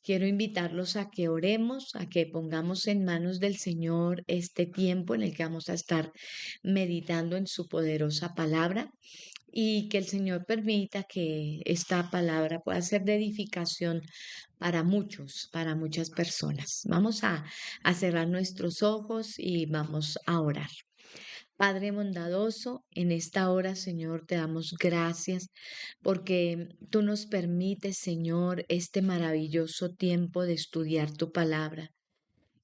Quiero invitarlos a que oremos, a que pongamos en manos del Señor este tiempo en el que vamos a estar meditando en su poderosa palabra y que el Señor permita que esta palabra pueda ser de edificación para muchos, para muchas personas. Vamos a cerrar nuestros ojos y vamos a orar. Padre bondadoso, en esta hora, Señor, te damos gracias porque tú nos permites, Señor, este maravilloso tiempo de estudiar tu palabra.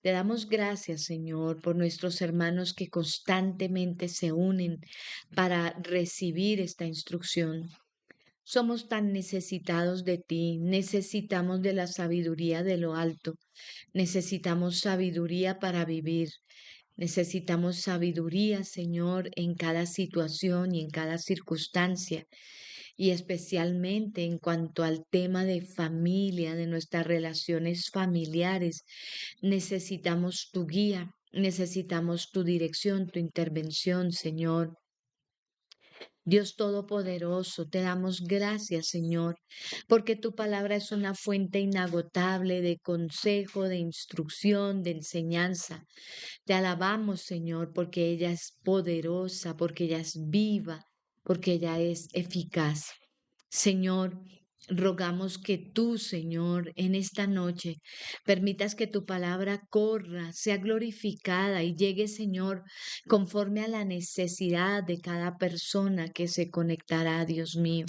Te damos gracias, Señor, por nuestros hermanos que constantemente se unen para recibir esta instrucción. Somos tan necesitados de ti, necesitamos de la sabiduría de lo alto, necesitamos sabiduría para vivir. Necesitamos sabiduría, Señor, en cada situación y en cada circunstancia, y especialmente en cuanto al tema de familia, de nuestras relaciones familiares. Necesitamos tu guía, necesitamos tu dirección, tu intervención, Señor. Dios Todopoderoso, te damos gracias, Señor, porque tu palabra es una fuente inagotable de consejo, de instrucción, de enseñanza. Te alabamos, Señor, porque ella es poderosa, porque ella es viva, porque ella es eficaz. Señor, rogamos que tú, Señor, en esta noche permitas que tu palabra corra, sea glorificada y llegue, Señor, conforme a la necesidad de cada persona que se conectará, Dios mío.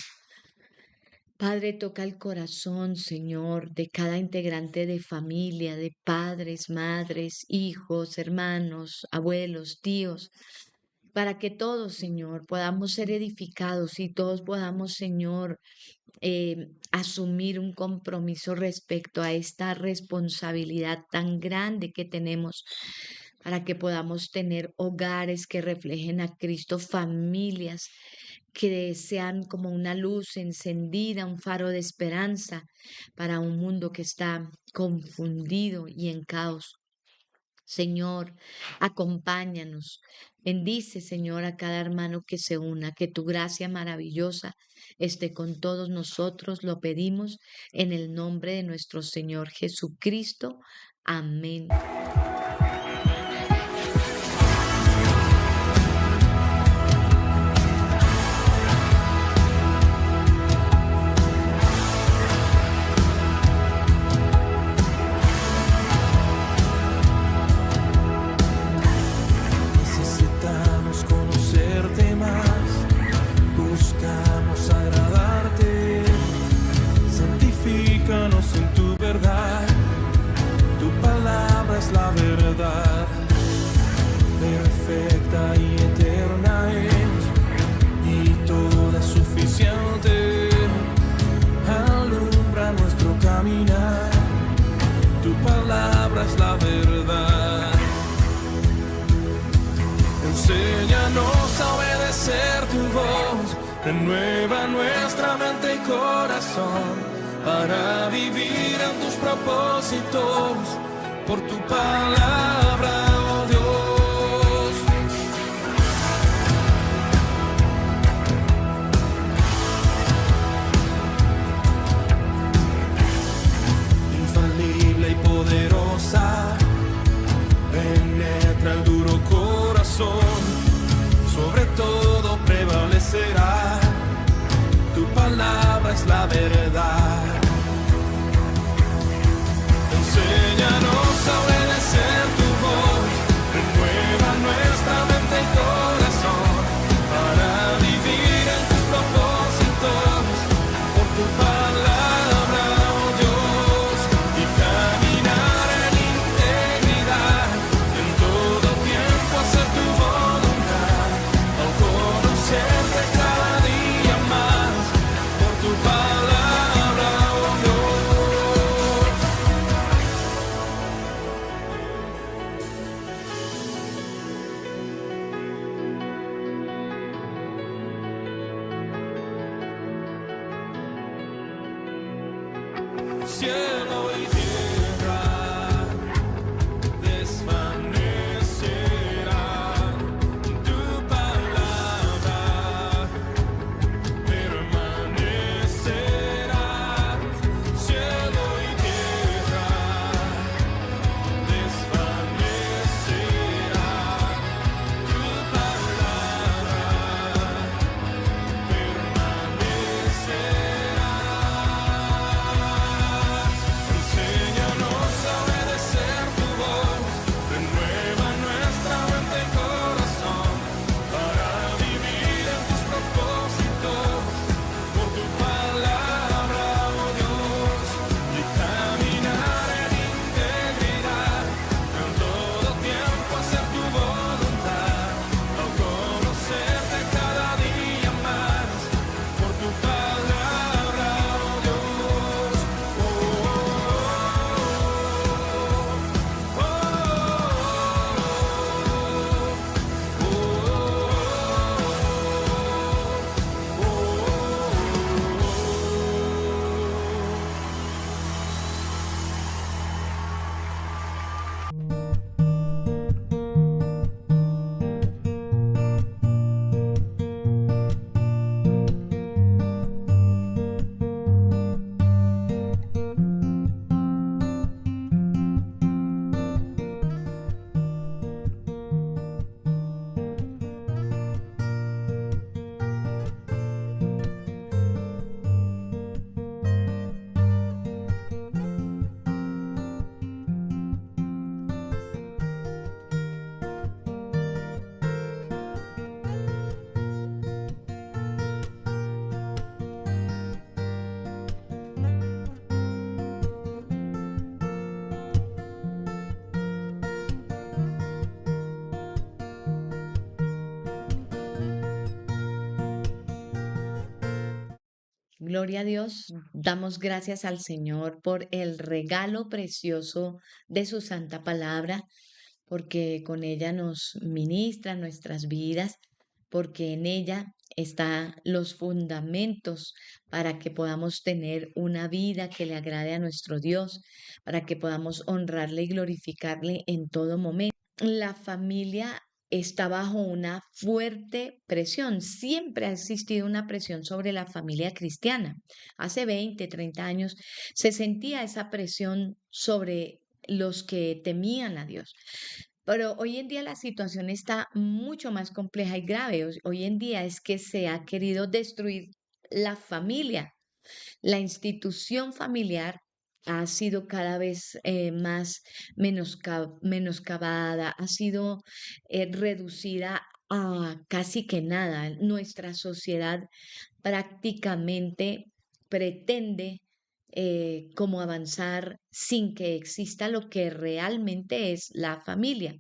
Padre, toca el corazón, Señor, de cada integrante de familia, de padres, madres, hijos, hermanos, abuelos, tíos, para que todos, Señor, podamos ser edificados y todos podamos, Señor, asumir un compromiso respecto a esta responsabilidad tan grande que tenemos para que podamos tener hogares que reflejen a Cristo, familias que sean como una luz encendida, un faro de esperanza para un mundo que está confundido y en caos. Señor, acompáñanos. Bendice, Señor, a cada hermano que se una, que tu gracia maravillosa esté con todos nosotros. Lo pedimos en el nombre de nuestro Señor Jesucristo. Amén. Necesitamos conocerte más, buscamos agradarte, santifícanos en tu verdad, tu palabra es la verdad, perfecta y eterna es, y toda suficiente, alumbra nuestro caminar, tu palabra es la verdad. Enséñanos a obedecer tu voz, renueva nuestra mente y corazón, para vivir en tus propósitos, por tu palabra, oh Dios. Infalible y poderosa, penetra el duro corazón, sobre todo prevalecerá, tu palabra es la verdad. Enséñanos a obedecer tu voz, renueva nuestra mente y corazón, para vivir en tus propósitos, por tu palabra, oh Dios, y caminar en integridad, en todo tiempo hacer tu voluntad, al conocerte cada día más, por tu palabra, oh Dios. Cielo y tierra desvanecerán, tu palabra permanecerá. Cielo y tierra Gloria a Dios, damos gracias al Señor por el regalo precioso de su santa palabra, porque con ella nos ministra nuestras vidas, porque en ella están los fundamentos para que podamos tener una vida que le agrade a nuestro Dios, para que podamos honrarle y glorificarle en todo momento. La familia está bajo una fuerte presión. Siempre ha existido una presión sobre la familia cristiana. Hace 20, 30 años se sentía esa presión sobre los que temían a Dios. Pero hoy en día la situación está mucho más compleja y grave. Hoy en día es que se ha querido destruir la familia. La institución familiar ha sido cada vez más menoscabada, ha sido reducida a casi que nada. Nuestra sociedad prácticamente pretende como avanzar sin que exista lo que realmente es la familia.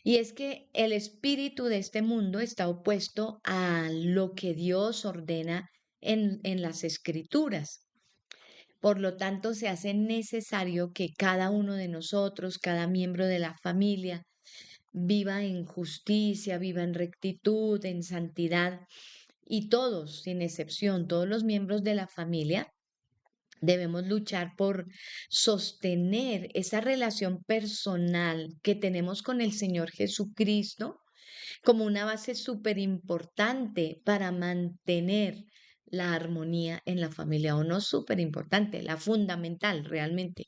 Y es que el espíritu de este mundo está opuesto a lo que Dios ordena en las escrituras. Por lo tanto, se hace necesario que cada uno de nosotros, cada miembro de la familia, viva en justicia, viva en rectitud, en santidad. Y todos, sin excepción, todos los miembros de la familia, debemos luchar por sostener esa relación personal que tenemos con el Señor Jesucristo como una base súper importante para mantener la armonía en la familia, o no súper importante, la fundamental realmente.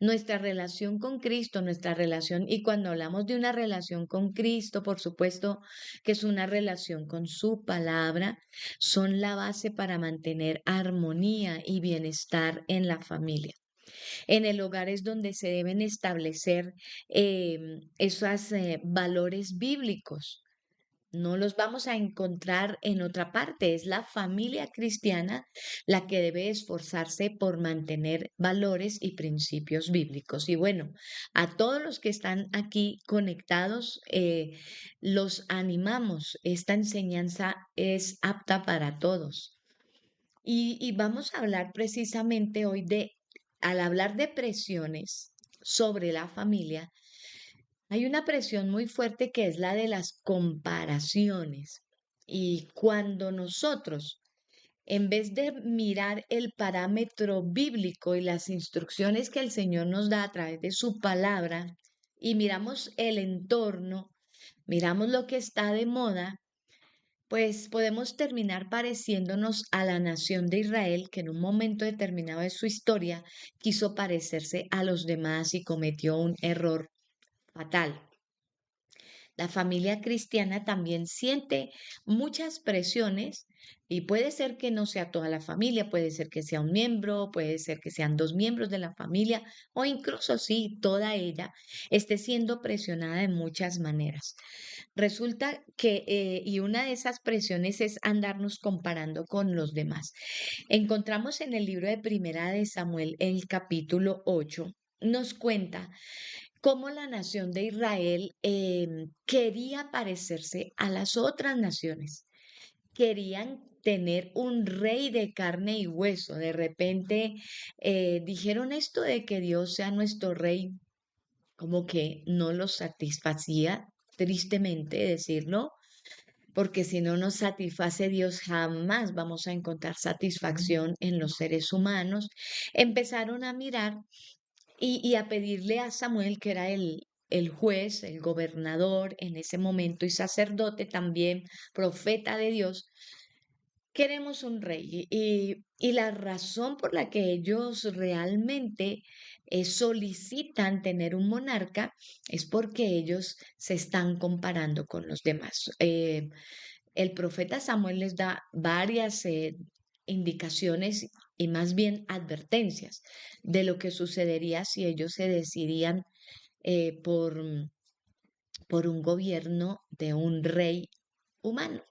Nuestra relación con Cristo, nuestra relación, y cuando hablamos de una relación con Cristo, por supuesto que es una relación con su palabra, son la base para mantener armonía y bienestar en la familia. En el hogar es donde se deben establecer esos valores bíblicos. No los vamos a encontrar en otra parte. Es la familia cristiana la que debe esforzarse por mantener valores y principios bíblicos. Y bueno, a todos los que están aquí conectados, los animamos. Esta enseñanza es apta para todos. Y vamos a hablar precisamente hoy al hablar de presiones sobre la familia, hay una presión muy fuerte que es la de las comparaciones. Y cuando nosotros, en vez de mirar el parámetro bíblico y las instrucciones que el Señor nos da a través de su palabra, y miramos el entorno, miramos lo que está de moda, pues podemos terminar pareciéndonos a la nación de Israel, que en un momento determinado de su historia quiso parecerse a los demás y cometió un error fatal. La familia cristiana también siente muchas presiones y puede ser que no sea toda la familia, puede ser que sea un miembro, puede ser que sean dos miembros de la familia o incluso sí, toda ella esté siendo presionada de muchas maneras. Resulta que, y una de esas presiones es andarnos comparando con los demás. Encontramos en el libro de Primera de Samuel, el capítulo 8, nos cuenta cómo la nación de Israel quería parecerse a las otras naciones. Querían tener un rey de carne y hueso. De repente dijeron esto de que Dios sea nuestro rey, como que no los satisfacía, tristemente decirlo, porque si no nos satisface Dios, jamás vamos a encontrar satisfacción en los seres humanos. Empezaron a mirar y a pedirle a Samuel, que era el juez, el gobernador en ese momento y sacerdote también, profeta de Dios, queremos un rey. Y la razón por la que ellos realmente solicitan tener un monarca es porque ellos se están comparando con los demás. El profeta Samuel les da varias indicaciones y más bien advertencias de lo que sucedería si ellos se decidían por un gobierno de un rey humano.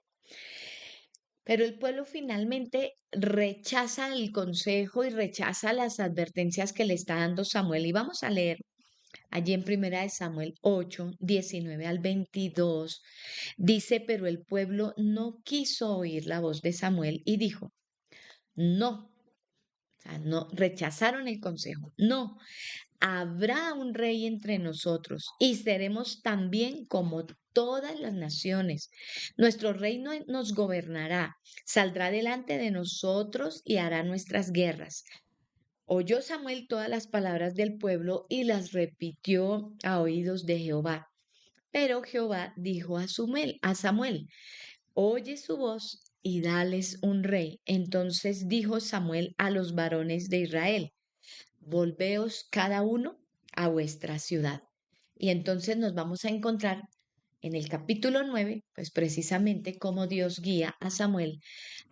Pero el pueblo finalmente rechaza el consejo y rechaza las advertencias que le está dando Samuel. Y vamos a leer allí en Primera de Samuel 8, 19 al 22. Dice, pero el pueblo no quiso oír la voz de Samuel y dijo, No, o sea, no rechazaron el consejo. No, habrá un rey entre nosotros y seremos también como todas las naciones. Nuestro reino nos gobernará, saldrá delante de nosotros y hará nuestras guerras. Oyó Samuel todas las palabras del pueblo y las repitió a oídos de Jehová. Pero Jehová dijo a Samuel, oye su voz y dales un rey. Entonces dijo Samuel a los varones de Israel, volveos cada uno a vuestra ciudad. Y entonces nos vamos a encontrar en el capítulo 9, pues precisamente cómo Dios guía a Samuel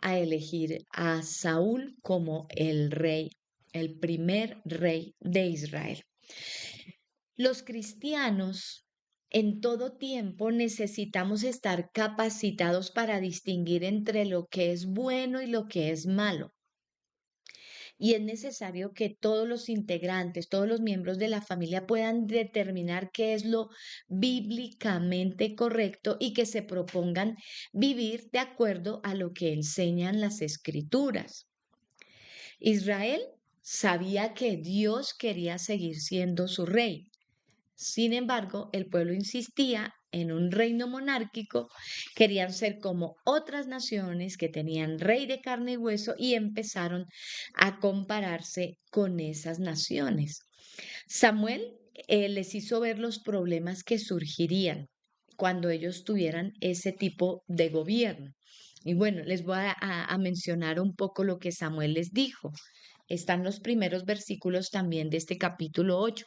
a elegir a Saúl como el rey, el primer rey de Israel. Los cristianos en todo tiempo necesitamos estar capacitados para distinguir entre lo que es bueno y lo que es malo. Y es necesario que todos los integrantes, todos los miembros de la familia puedan determinar qué es lo bíblicamente correcto y que se propongan vivir de acuerdo a lo que enseñan las escrituras. Israel sabía que Dios quería seguir siendo su rey. Sin embargo, el pueblo insistía en un reino monárquico, querían ser como otras naciones que tenían rey de carne y hueso y empezaron a compararse con esas naciones. Samuel les hizo ver los problemas que surgirían cuando ellos tuvieran ese tipo de gobierno. Y bueno, les voy a mencionar un poco lo que Samuel les dijo. Están los primeros versículos también de este capítulo 8.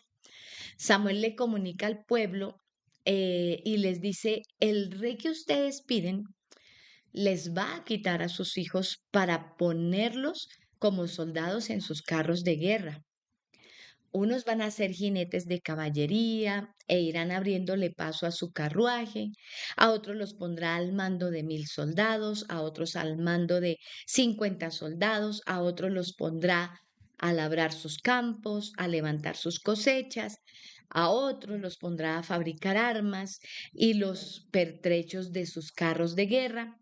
Samuel le comunica al pueblo y les dice, el rey que ustedes piden les va a quitar a sus hijos para ponerlos como soldados en sus carros de guerra. Unos van a ser jinetes de caballería e irán abriéndole paso a su carruaje, a otros los pondrá al mando de 1000 soldados, a otros al mando de 50 soldados, a otros los pondrá a labrar sus campos, a levantar sus cosechas, a otros los pondrá a fabricar armas y los pertrechos de sus carros de guerra.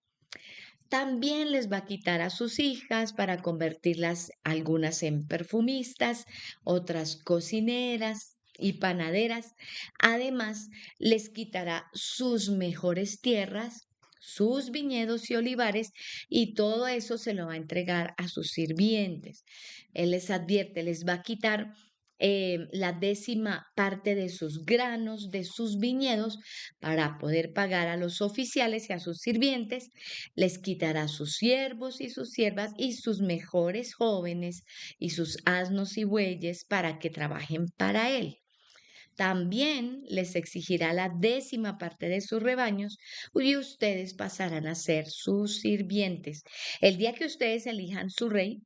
También les va a quitar a sus hijas para convertirlas algunas en perfumistas, otras cocineras y panaderas. Además, les quitará sus mejores tierras, sus viñedos y olivares, y todo eso se lo va a entregar a sus sirvientes. Él les advierte, les va a quitar la 10ª parte de sus granos, de sus viñedos, para poder pagar a los oficiales y a sus sirvientes. Les quitará sus siervos y sus siervas y sus mejores jóvenes y sus asnos y bueyes para que trabajen para él. También les exigirá la 10ª parte de sus rebaños y ustedes pasarán a ser sus sirvientes. El día que ustedes elijan su rey,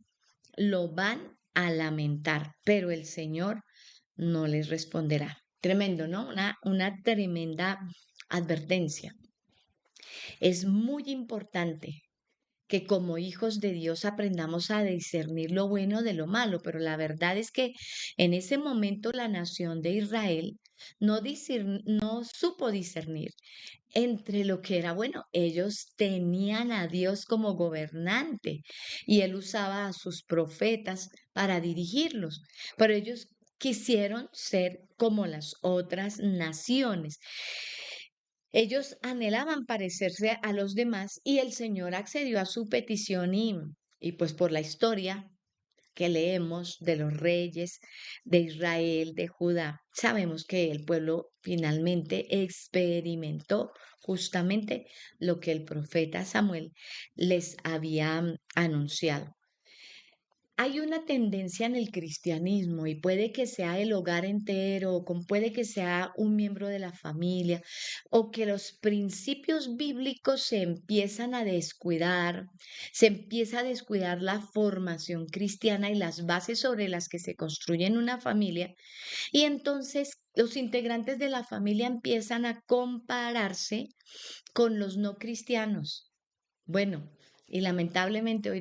lo van a lamentar, pero el Señor no les responderá. Tremendo, ¿no? Una tremenda advertencia. Es muy importante que como hijos de Dios aprendamos a discernir lo bueno de lo malo, pero la verdad es que en ese momento la nación de Israel no supo discernir entre lo que era bueno. Ellos tenían a Dios como gobernante y él usaba a sus profetas para dirigirlos, pero ellos quisieron ser como las otras naciones. Ellos anhelaban parecerse a los demás y el Señor accedió a su petición y pues por la historia que leemos de los reyes de Israel, de Judá, sabemos que el pueblo finalmente experimentó justamente lo que el profeta Samuel les había anunciado. Hay una tendencia en el cristianismo y puede que sea el hogar entero, puede que sea un miembro de la familia, o que los principios bíblicos se empiezan a descuidar, se empieza a descuidar la formación cristiana y las bases sobre las que se construye una familia, y entonces los integrantes de la familia empiezan a compararse con los no cristianos. Bueno, y lamentablemente hoy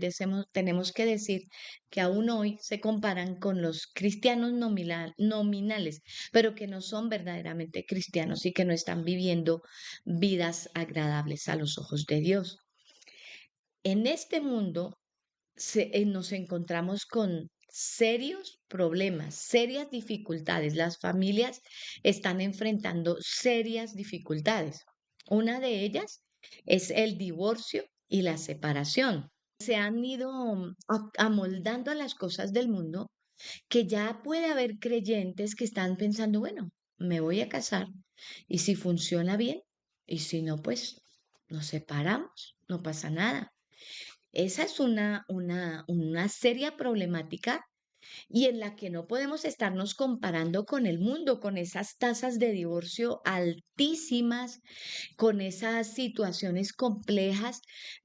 tenemos que decir que aún hoy se comparan con los cristianos nominales, pero que no son verdaderamente cristianos y que no están viviendo vidas agradables a los ojos de Dios. En este mundo nos encontramos con serios problemas, serias dificultades. Las familias están enfrentando serias dificultades. Una de ellas es el divorcio y la separación. Se han ido amoldando a las cosas del mundo, que ya puede haber creyentes que están pensando, bueno, me voy a casar y si funciona bien y si no, pues nos separamos, no pasa nada. Esa es una seria problemática y en la que no podemos estarnos comparando con el mundo, con esas tasas de divorcio altísimas, con esas situaciones complejas.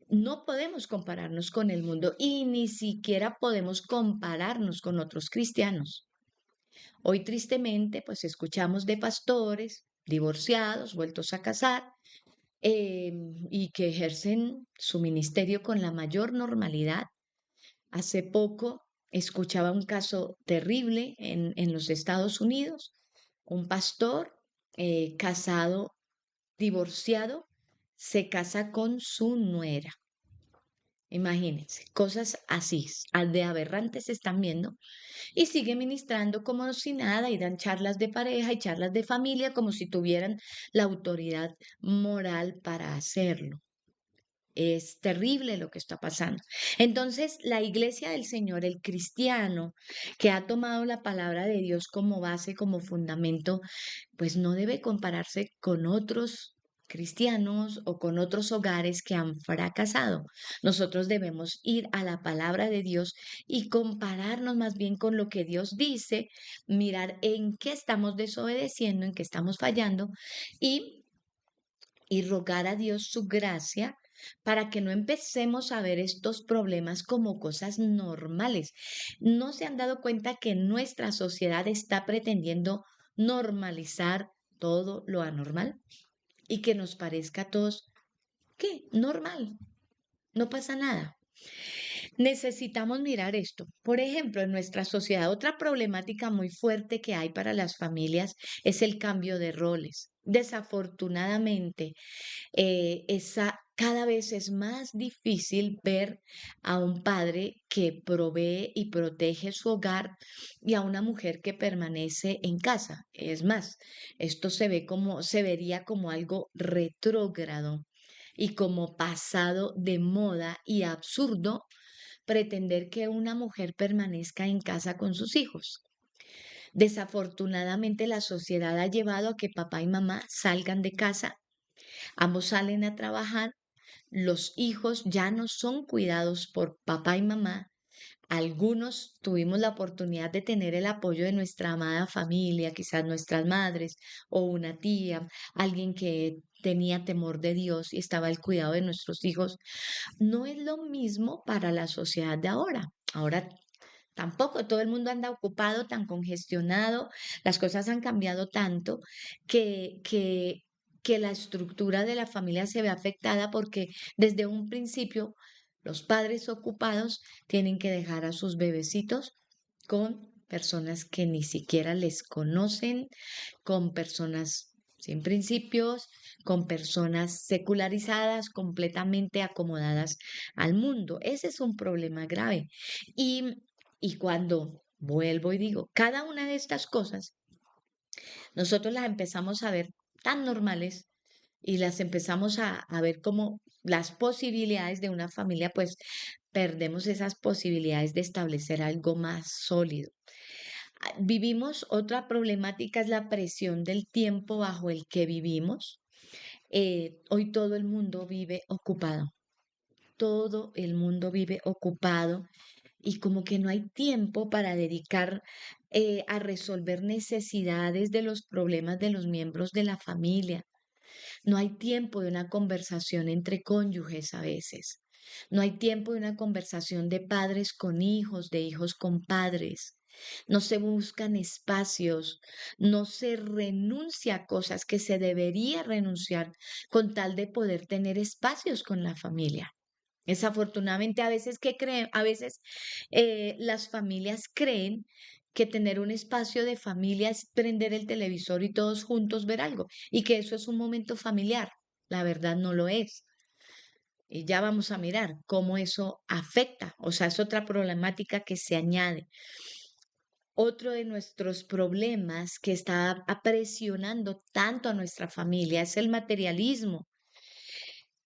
No podemos compararnos con el mundo y ni siquiera podemos compararnos con otros cristianos. Hoy tristemente, pues escuchamos de pastores divorciados, vueltos a casar, y que ejercen su ministerio con la mayor normalidad. Hace poco escuchaba un caso terrible en los Estados Unidos, un pastor casado, divorciado, se casa con su nuera. Imagínense, cosas así, de aberrantes se están viendo y sigue ministrando como si nada y dan charlas de pareja y charlas de familia como si tuvieran la autoridad moral para hacerlo. Es terrible lo que está pasando. Entonces, la iglesia del Señor, el cristiano que ha tomado la palabra de Dios como base, como fundamento, pues no debe compararse con otros cristianos o con otros hogares que han fracasado. Nosotros debemos ir a la palabra de Dios y compararnos más bien con lo que Dios dice, mirar en qué estamos desobedeciendo, en qué estamos fallando y rogar a Dios su gracia para que no empecemos a ver estos problemas como cosas normales. ¿No se han dado cuenta que nuestra sociedad está pretendiendo normalizar todo lo anormal y que nos parezca a todos, ¿qué? Normal, no pasa nada? Necesitamos mirar esto. Por ejemplo, en nuestra sociedad, otra problemática muy fuerte que hay para las familias es el cambio de roles. Desafortunadamente, cada vez es más difícil ver a un padre que provee y protege su hogar y a una mujer que permanece en casa. Es más, esto se vería como algo retrógrado y como pasado de moda y absurdo pretender que una mujer permanezca en casa con sus hijos. Desafortunadamente, la sociedad ha llevado a que papá y mamá salgan de casa, ambos salen a trabajar, los hijos ya no son cuidados por papá y mamá. Algunos tuvimos la oportunidad de tener el apoyo de nuestra amada familia, quizás nuestras madres o una tía, alguien que tenía temor de Dios y estaba al cuidado de nuestros hijos. No es lo mismo para la sociedad de ahora. Ahora tampoco todo el mundo anda ocupado, tan congestionado, las cosas han cambiado tanto que, que, que la estructura de la familia se ve afectada porque desde un principio los padres ocupados tienen que dejar a sus bebecitos con personas que ni siquiera les conocen, con personas sin principios, con personas secularizadas, completamente acomodadas al mundo. Ese es un problema grave. Y, y cuando vuelvo y digo, cada una de estas cosas, nosotros las empezamos a ver tan normales y las empezamos a ver como las posibilidades de una familia, pues perdemos esas posibilidades de establecer algo más sólido. Vivimos, otra problemática es la presión del tiempo bajo el que vivimos. Hoy todo el mundo vive ocupado, todo el mundo vive ocupado y como que no hay tiempo para dedicar a resolver necesidades de los problemas de los miembros de la familia. No hay tiempo de una conversación entre cónyuges a veces. No hay tiempo de una conversación de padres con hijos, de hijos con padres. No se buscan espacios, no se renuncia a cosas que se debería renunciar con tal de poder tener espacios con la familia. Desafortunadamente, a veces las familias creen que tener un espacio de familia es prender el televisor y todos juntos ver algo y que eso es un momento familiar. La verdad no lo es. Y ya vamos a mirar cómo eso afecta, o sea, es otra problemática que se añade. Otro de nuestros problemas que está presionando tanto a nuestra familia es el materialismo.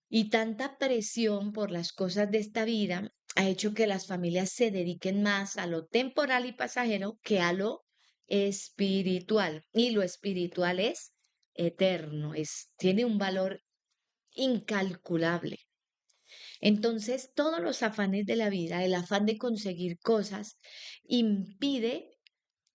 Y tanta presión por las cosas de esta vida ha hecho que las familias se dediquen más a lo temporal y pasajero que a lo espiritual. Y lo espiritual es eterno, tiene un valor incalculable. Entonces, todos los afanes de la vida, el afán de conseguir cosas, impide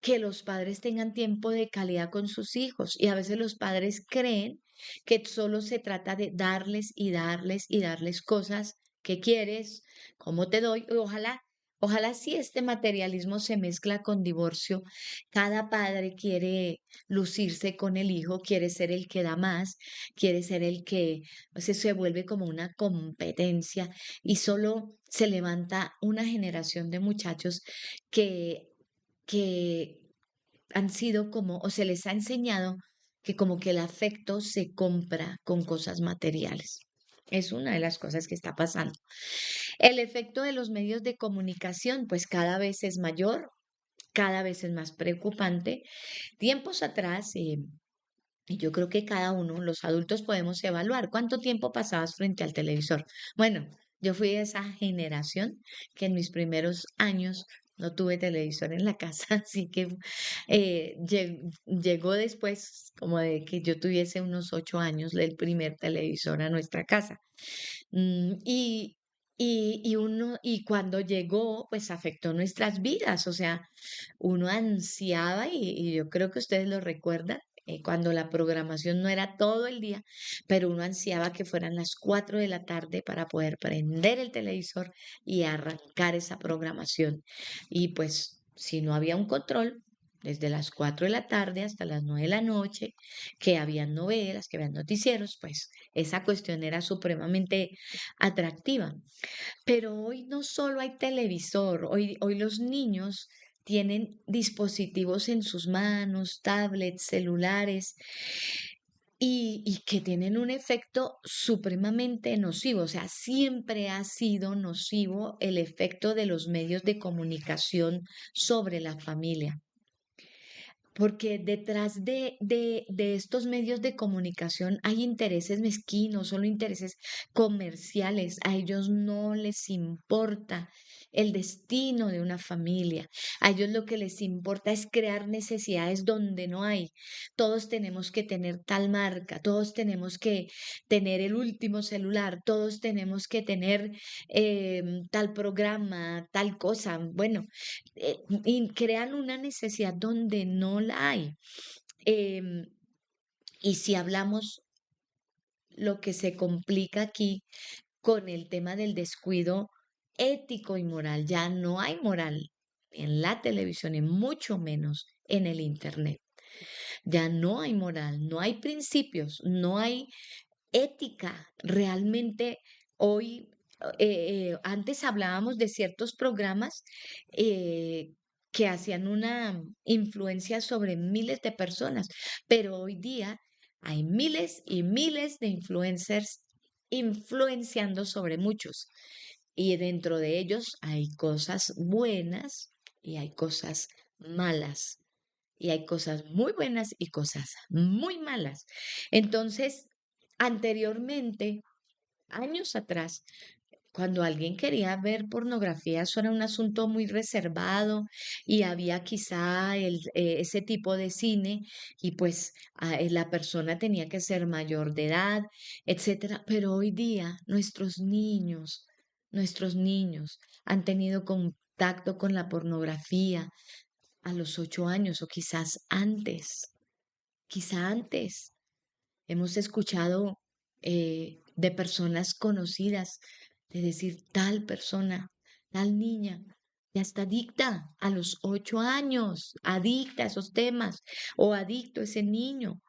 que los padres tengan tiempo de calidad con sus hijos. Y a veces los padres creen que solo se trata de darles y darles y darles cosas que quieres, como te doy. Y ojalá si este materialismo se mezcla con divorcio, cada padre quiere lucirse con el hijo, quiere ser el que da más, quiere ser el que, o sea, se vuelve como una competencia y solo se levanta una generación de muchachos que que han sido como, o se les ha enseñado que como que el afecto se compra con cosas materiales. Es una de las cosas que está pasando. El efecto de los medios de comunicación, pues cada vez es mayor, cada vez es más preocupante. Tiempos atrás, y yo creo que cada uno, los adultos, podemos evaluar cuánto tiempo pasabas frente al televisor. Bueno, yo fui de esa generación que en mis primeros años no tuve televisor en la casa, así que llegó después, como de que yo tuviese unos 8 años, el primer televisor a nuestra casa. Y cuando llegó, pues afectó nuestras vidas, o sea, uno ansiaba, y yo creo que ustedes lo recuerdan, cuando la programación no era todo el día, pero uno ansiaba que fueran las 4 de la tarde para poder prender el televisor y arrancar esa programación. Y pues si no había un control, desde las 4 de la tarde hasta las 9 de la noche, que habían novelas, que habían noticieros, pues esa cuestión era supremamente atractiva. Pero hoy no solo hay televisor, hoy los niños tienen dispositivos en sus manos, tablets, celulares, y que tienen un efecto supremamente nocivo. O sea, siempre ha sido nocivo el efecto de los medios de comunicación sobre la familia. Porque detrás de estos medios de comunicación hay intereses mezquinos, solo intereses comerciales. A ellos no les importa el destino de una familia. A ellos lo que les importa es crear necesidades donde no hay. Todos tenemos que tener tal marca, todos tenemos que tener el último celular, todos tenemos que tener tal programa, tal cosa. Bueno, y crean una necesidad donde no la hay. Em, y si hablamos lo que se complica aquí con el tema del descuido ético y moral, ya no hay moral en la televisión y mucho menos en el Internet. Ya no hay moral, no hay principios, no hay ética. Realmente hoy, antes hablábamos de ciertos programas eh, que hacían una influencia sobre miles de personas, pero hoy día hay miles y miles de influencers influenciando sobre muchos. Y dentro de ellos hay cosas buenas y hay cosas malas. Y hay cosas muy buenas y cosas muy malas. Entonces, anteriormente, años atrás, cuando alguien quería ver pornografía, eso era un asunto muy reservado y había quizá ese tipo de cine y pues la persona tenía que ser mayor de edad, etcétera. Pero hoy día nuestros niños han tenido contacto con la pornografía a los 8 años o quizá antes. Hemos escuchado de personas conocidas de decir tal persona, tal niña, ya está adicta a los 8 años, adicta a esos temas o adicto a ese niño.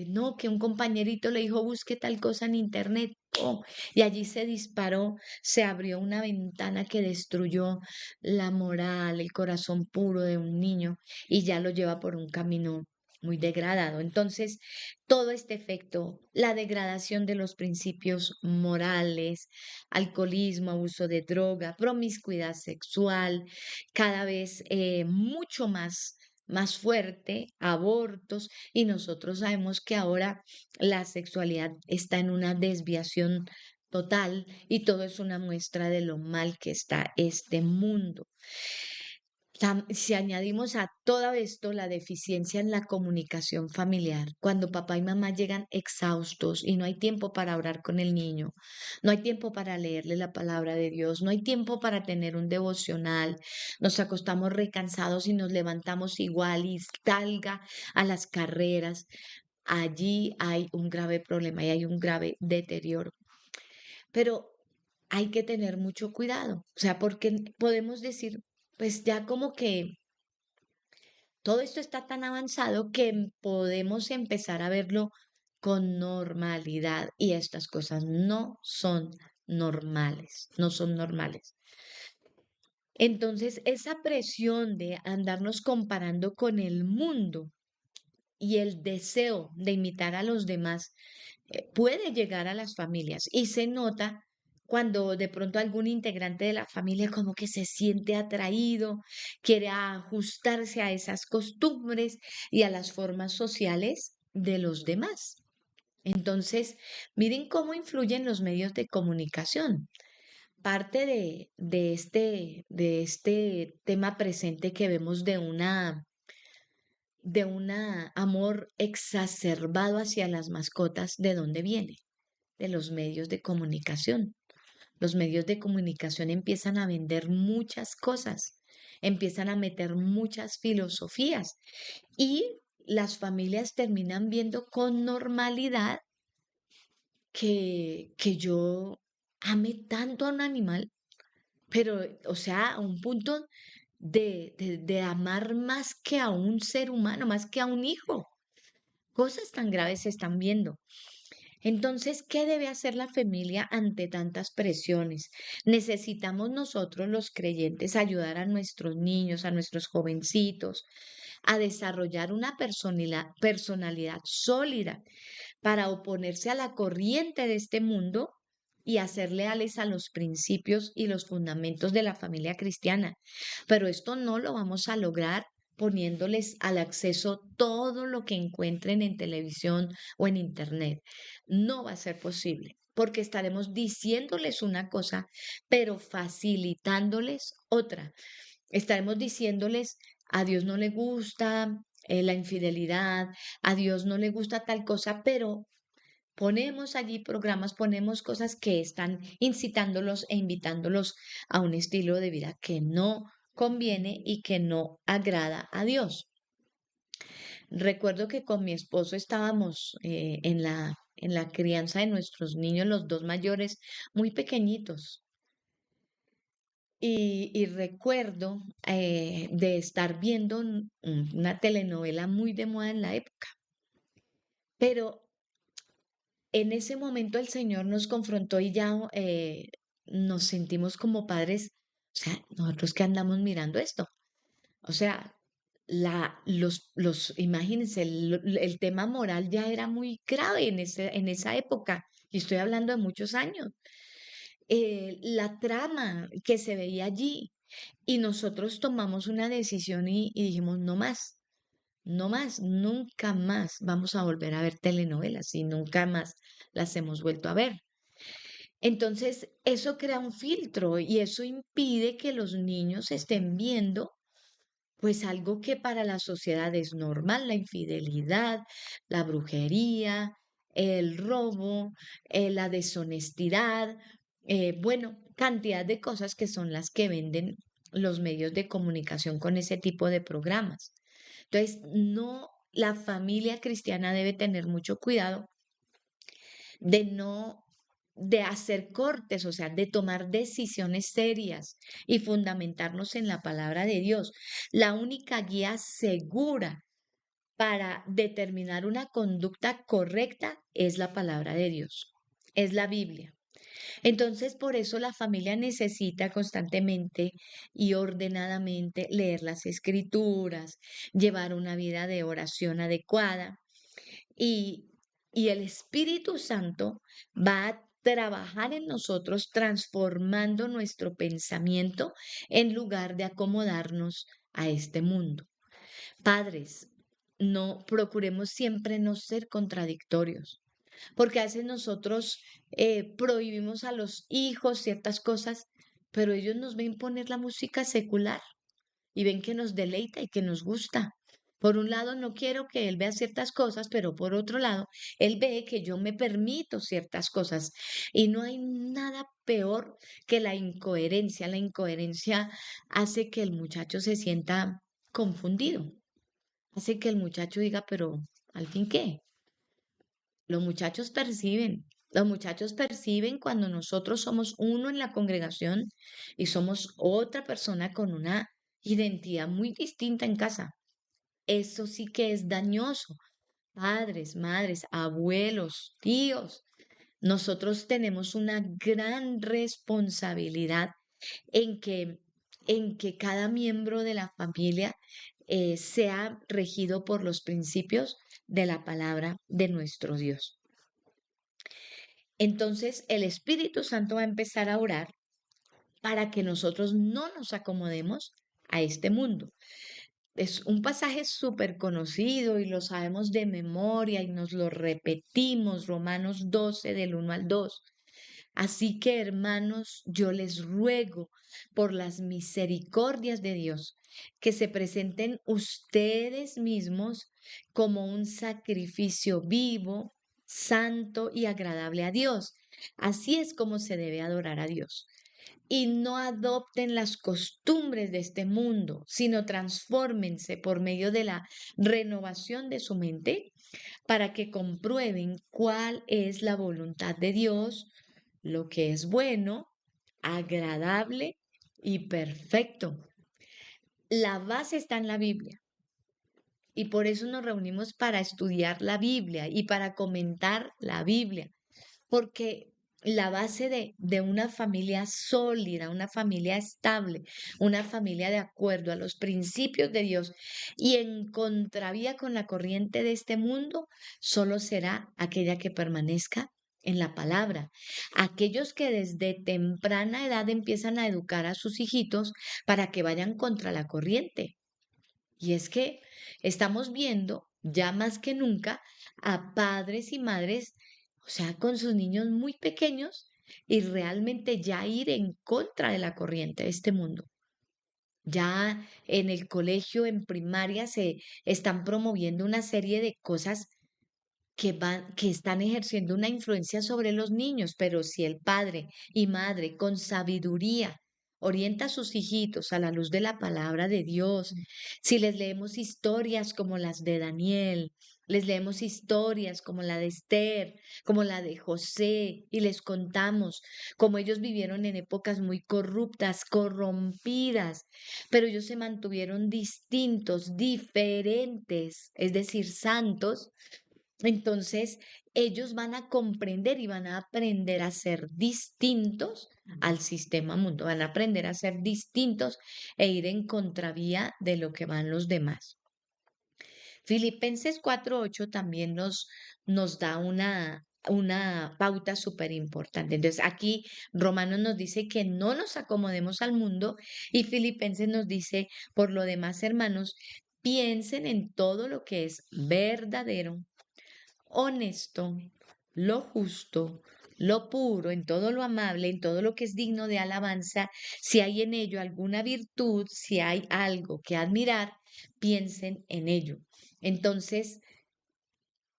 No, que un compañerito le dijo busque tal cosa en internet. Oh, y allí se disparó, se abrió una ventana que destruyó la moral, el corazón puro de un niño y ya lo lleva por un camino muy degradado. Entonces, todo este efecto, la degradación de los principios morales, alcoholismo, abuso de droga, promiscuidad sexual, cada vez mucho más fuerte, abortos, y nosotros sabemos que ahora la sexualidad está en una desviación total y todo es una muestra de lo mal que está este mundo. Si añadimos a todo esto la deficiencia en la comunicación familiar, cuando papá y mamá llegan exhaustos y no hay tiempo para orar con el niño, no hay tiempo para leerle la palabra de Dios, no hay tiempo para tener un devocional, nos acostamos recansados y nos levantamos igual y salga a las carreras, allí hay un grave problema y hay un grave deterioro. Pero hay que tener mucho cuidado, o sea, porque podemos decir, pues ya como que todo esto está tan avanzado que podemos empezar a verlo con normalidad y estas cosas no son normales, no son normales. Entonces, esa presión de andarnos comparando con el mundo y el deseo de imitar a los demás puede llegar a las familias y se nota cuando de pronto algún integrante de la familia como que se siente atraído, quiere ajustarse a esas costumbres y a las formas sociales de los demás. Entonces, miren cómo influyen los medios de comunicación. Parte de este tema presente que vemos de un amor exacerbado hacia las mascotas, ¿de dónde viene? De los medios de comunicación. Los medios de comunicación empiezan a vender muchas cosas, empiezan a meter muchas filosofías y las familias terminan viendo con normalidad que yo ame tanto a un animal, pero, o sea, a un punto de amar más que a un ser humano, más que a un hijo. Cosas tan graves se están viendo. Entonces, ¿qué debe hacer la familia ante tantas presiones? Necesitamos nosotros los creyentes ayudar a nuestros niños, a nuestros jovencitos, a desarrollar una personalidad sólida para oponerse a la corriente de este mundo y a ser leales a los principios y los fundamentos de la familia cristiana. Pero esto no lo vamos a lograr poniéndoles al acceso todo lo que encuentren en televisión o en internet. No va a ser posible, porque estaremos diciéndoles una cosa, pero facilitándoles otra. Estaremos diciéndoles, a Dios no le gusta la infidelidad, a Dios no le gusta tal cosa, pero ponemos allí programas, ponemos cosas que están incitándolos e invitándolos a un estilo de vida que no conviene y que no agrada a Dios. Recuerdo que con mi esposo estábamos en la crianza de nuestros niños, los dos mayores, muy pequeñitos. Y recuerdo de estar viendo una telenovela muy de moda en la época. Pero en ese momento el Señor nos confrontó y ya nos sentimos como padres, o sea, nosotros que andamos mirando esto. O sea, imagínense, el tema moral ya era muy grave en esa época, y estoy hablando de muchos años. La trama que se veía allí, y nosotros tomamos una decisión y dijimos, no más, no más, nunca más vamos a volver a ver telenovelas y nunca más las hemos vuelto a ver. Entonces, eso crea un filtro y eso impide que los niños estén viendo pues algo que para la sociedad es normal, la infidelidad, la brujería, el robo, la deshonestidad, bueno, cantidad de cosas que son las que venden los medios de comunicación con ese tipo de programas. Entonces, no, la familia cristiana debe tener mucho cuidado de no, de hacer cortes, o sea, de tomar decisiones serias y fundamentarnos en la palabra de Dios. La única guía segura para determinar una conducta correcta es la palabra de Dios, es la Biblia. Entonces, por eso la familia necesita constantemente y ordenadamente leer las escrituras, llevar una vida de oración adecuada y, y el Espíritu Santo va a trabajar en nosotros transformando nuestro pensamiento en lugar de acomodarnos a este mundo. Padres, no procuremos siempre no ser contradictorios, porque a veces nosotros prohibimos a los hijos ciertas cosas, pero ellos nos ven poner la música secular y ven que nos deleita y que nos gusta. Por un lado, no quiero que él vea ciertas cosas, pero por otro lado, él ve que yo me permito ciertas cosas. Y no hay nada peor que la incoherencia. La incoherencia hace que el muchacho se sienta confundido, hace que el muchacho diga, pero ¿al fin qué? Los muchachos perciben cuando nosotros somos uno en la congregación y somos otra persona con una identidad muy distinta en casa. Eso sí que es dañoso. Padres, madres, abuelos, tíos, nosotros tenemos una gran responsabilidad en que, en que cada miembro de la familia sea regido por los principios de la palabra de nuestro Dios. Entonces, el Espíritu Santo va a empezar a orar para que nosotros no nos acomodemos a este mundo. Es un pasaje súper conocido y lo sabemos de memoria y nos lo repetimos, Romanos 12 del 1 al 2. Así que, hermanos, yo les ruego por las misericordias de Dios que se presenten ustedes mismos como un sacrificio vivo, santo y agradable a Dios. Así es como se debe adorar a Dios. Y no adopten las costumbres de este mundo, sino transfórmense por medio de la renovación de su mente para que comprueben cuál es la voluntad de Dios, lo que es bueno, agradable y perfecto. La base está en la Biblia y por eso nos reunimos para estudiar la Biblia y para comentar la Biblia, porque la base de una familia sólida, una familia estable, una familia de acuerdo a los principios de Dios y en contravía con la corriente de este mundo, solo será aquella que permanezca en la palabra. Aquellos que desde temprana edad empiezan a educar a sus hijitos para que vayan contra la corriente. Y es que estamos viendo ya más que nunca a padres y madres, o sea, con sus niños muy pequeños y realmente ya ir en contra de la corriente de este mundo. Ya en el colegio, en primaria, se están promoviendo una serie de cosas que están ejerciendo una influencia sobre los niños, pero si el padre y madre con sabiduría orienta a sus hijitos a la luz de la palabra de Dios, si les leemos historias como las de Daniel, les leemos historias como la de Esther, como la de José, y les contamos cómo ellos vivieron en épocas muy corruptas, corrompidas, pero ellos se mantuvieron distintos, diferentes, es decir, santos. Entonces, ellos van a comprender y van a aprender a ser distintos al sistema mundo, van a aprender a ser distintos e ir en contravía de lo que van los demás. Filipenses 4:8 también nos da una pauta súper importante. Entonces, aquí Romanos nos dice que no nos acomodemos al mundo y Filipenses nos dice, por lo demás, hermanos, piensen en todo lo que es verdadero, honesto, lo justo, lo puro, en todo lo amable, en todo lo que es digno de alabanza, si hay en ello alguna virtud, si hay algo que admirar, piensen en ello. Entonces,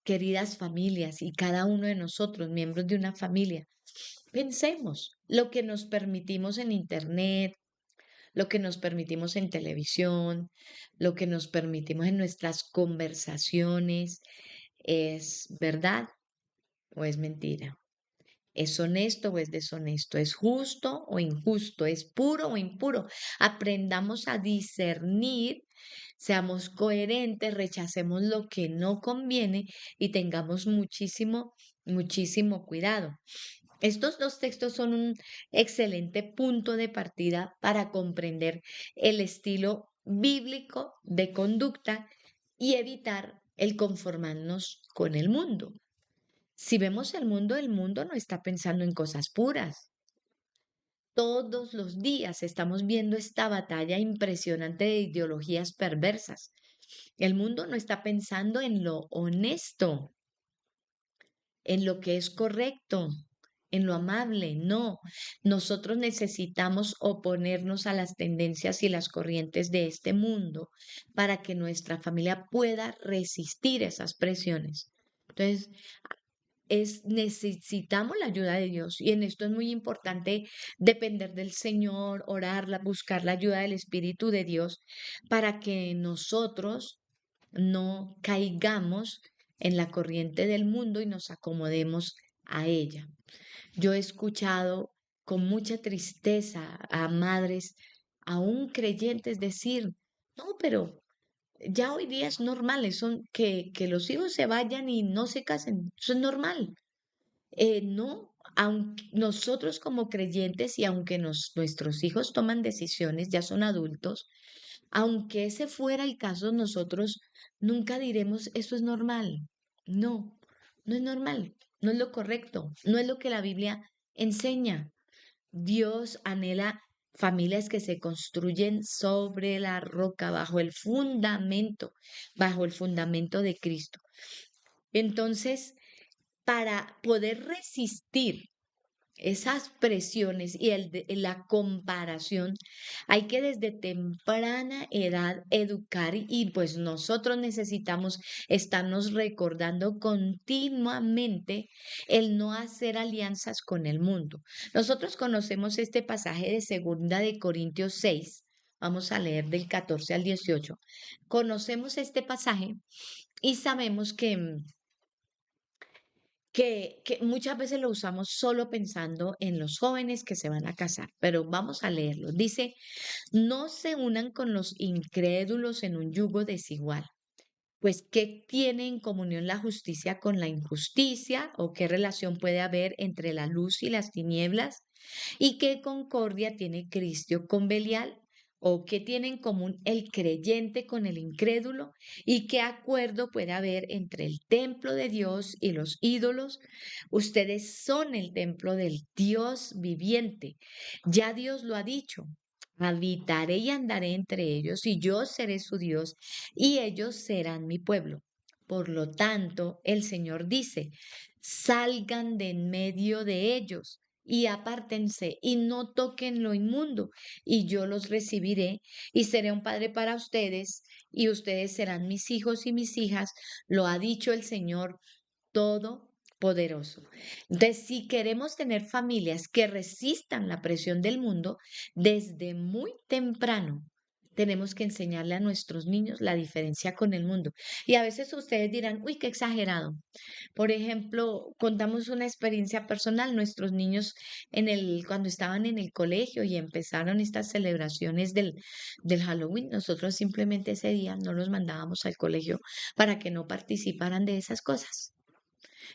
queridas familias y cada uno de nosotros, miembros de una familia, pensemos lo que nos permitimos en Internet, lo que nos permitimos en televisión, lo que nos permitimos en nuestras conversaciones, ¿es verdad o es mentira? ¿Es honesto o es deshonesto? ¿Es justo o injusto? ¿Es puro o impuro? Aprendamos a discernir, seamos coherentes, rechacemos lo que no conviene y tengamos muchísimo, muchísimo cuidado. Estos dos textos son un excelente punto de partida para comprender el estilo bíblico de conducta y evitar el conformarnos con el mundo. Si vemos el mundo no está pensando en cosas puras. Todos los días estamos viendo esta batalla impresionante de ideologías perversas. El mundo no está pensando en lo honesto, en lo que es correcto, en lo amable. No, nosotros necesitamos oponernos a las tendencias y las corrientes de este mundo para que nuestra familia pueda resistir esas presiones. Entonces, necesitamos la ayuda de Dios y en esto es muy importante depender del Señor, orarla, buscar la ayuda del Espíritu de Dios para que nosotros no caigamos en la corriente del mundo y nos acomodemos a ella. Yo he escuchado con mucha tristeza a madres, aún creyentes, decir, no, pero ya hoy día es normal, que los hijos se vayan y no se casen, eso es normal. No, aunque nosotros como creyentes y aunque nuestros hijos toman decisiones, ya son adultos, aunque ese fuera el caso, nosotros nunca diremos eso es normal. No, no es normal, no es lo correcto, no es lo que la Biblia enseña. Dios anhela familias que se construyen sobre la roca, bajo el fundamento de Cristo. Entonces, para poder resistir esas presiones y la comparación, hay que desde temprana edad educar y pues nosotros necesitamos estarnos recordando continuamente el no hacer alianzas con el mundo. Nosotros conocemos este pasaje de Segunda de Corintios 6. Vamos a leer del 14 al 18. Conocemos este pasaje y sabemos que muchas veces lo usamos solo pensando en los jóvenes que se van a casar, pero vamos a leerlo. Dice, no se unan con los incrédulos en un yugo desigual. Pues, ¿qué tiene en comunión la justicia con la injusticia? ¿O qué relación puede haber entre la luz y las tinieblas? ¿Y qué concordia tiene Cristo con Belial? ¿O qué tiene en común el creyente con el incrédulo? ¿Y qué acuerdo puede haber entre el templo de Dios y los ídolos? Ustedes son el templo del Dios viviente. Ya Dios lo ha dicho. Habitaré y andaré entre ellos, y yo seré su Dios, y ellos serán mi pueblo. Por lo tanto, el Señor dice, salgan de en medio de ellos y apártense y no toquen lo inmundo, y yo los recibiré y seré un padre para ustedes, y ustedes serán mis hijos y mis hijas, lo ha dicho el Señor Todopoderoso. Entonces, si queremos tener familias que resistan la presión del mundo, desde muy temprano tenemos que enseñarle a nuestros niños la diferencia con el mundo. Y a veces ustedes dirán, uy, qué exagerado. Por ejemplo, contamos una experiencia personal, nuestros niños cuando estaban en el colegio y empezaron estas celebraciones del Halloween, nosotros simplemente ese día no los mandábamos al colegio para que no participaran de esas cosas.